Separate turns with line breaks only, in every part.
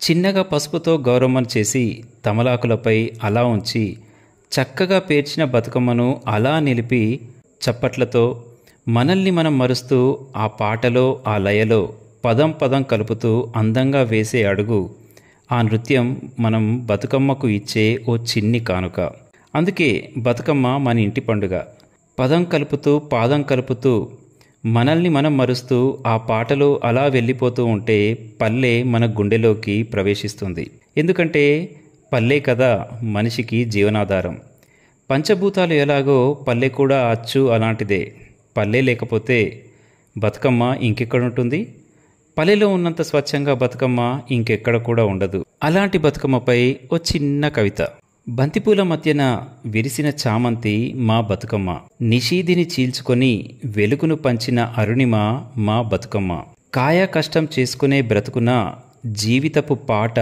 చిన్నగా పసుపుతో గౌరమ్మను చేసి తమలాకులపై అలా ఉంచి చక్కగా పేర్చిన బతుకమ్మను అలా నిలిపి చప్పట్లతో మనల్ని మనం మరుస్తూ ఆ పాటలో ఆ లయలో పదం పదం కలుపుతూ అందంగా వేసే అడుగు ఆ నృత్యం మనం బతుకమ్మకు ఇచ్చే ఓ చిన్ని కానుక. అందుకే బతుకమ్మ మన ఇంటి పండుగ. పదం కలుపుతూ పాదం కలుపుతూ మనల్ని మనం మరుస్తూ ఆ పాటలో అలా వెళ్ళిపోతూ ఉంటే పల్లె మన గుండెలోకి ప్రవేశిస్తుంది. ఎందుకంటే పల్లె కదా మనిషికి జీవనాధారం. పంచభూతాలు ఎలాగో పల్లె కూడా అచ్చు అలాంటిదే. పల్లె లేకపోతే బతుకమ్మ ఇంకెక్కడుంటుంది? పల్లెలో ఉన్నంత స్వచ్ఛంగా బతుకమ్మ ఇంకెక్కడ కూడా ఉండదు. అలాంటి బతుకమ్మపై ఓ చిన్న కవిత. బంతిపూల మధ్యన విరిసిన చామంతి మా బతుకమ్మ, నిషీదిని చీల్చుకొని వెలుగును పంచిన అరుణిమ మా బతుకమ్మ, కాయ కష్టం చేసుకునే బ్రతుకున జీవితపు పాట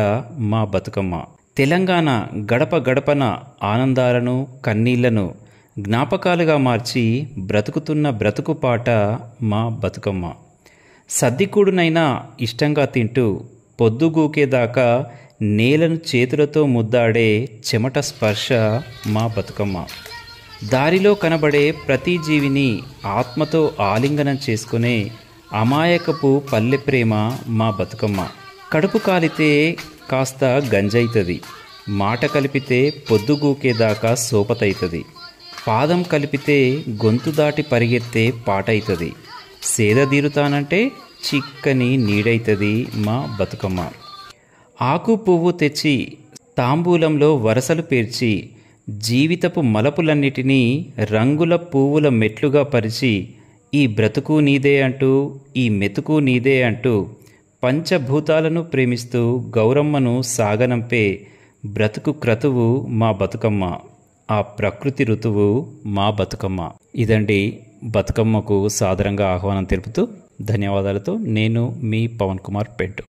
మా బతుకమ్మ, తెలంగాణ గడప గడపన ఆనందాలను కన్నీళ్లను జ్ఞాపకాలుగా మార్చి బ్రతుకుతున్న బ్రతుకు పాట మా బతుకమ్మ, సద్దికూడునైనా ఇష్టంగా తింటూ పొద్దుగూకేదాకా నేలను చేతులతో ముద్దాడే చెమట స్పర్శ మా బతుకమ్మ, దారిలో కనబడే ప్రతి జీవిని ఆత్మతో ఆలింగనం చేసుకునే అమాయకపు పల్లె ప్రేమ మా బతుకమ్మ, కడుపు కాలితే కాస్త గంజైతుంది, మాట కలిపితే పొద్దుగూకేదాకా సోపతైతుంది, పాదం కలిపితే గొంతు దాటి పరిగెత్తే పాటైతుంది, సేదదీరుతానంటే చిక్కని నీడైతుంది మా బతుకమ్మ, ఆకు పువ్వు తెచ్చి తాంబూలంలో వరసలు పేర్చి జీవితపు మలపులన్నిటినీ రంగుల పువ్వుల మెట్లుగా పరిచి ఈ బ్రతుకు నీదే అంటూ ఈ మెతుకు నీదే అంటూ పంచభూతాలను ప్రేమిస్తూ గౌరమ్మను సాగనంపే బ్రతుకు క్రతువు మా బతుకమ్మ, ఆ ప్రకృతి ఋతువు మా బతుకమ్మ. ఇదండి బతుకమ్మకు సాదరంగా ఆహ్వానం తెలుపుతూ ధన్యవాదాలతో నేను మీ పవన్ కుమార్ పెంటు.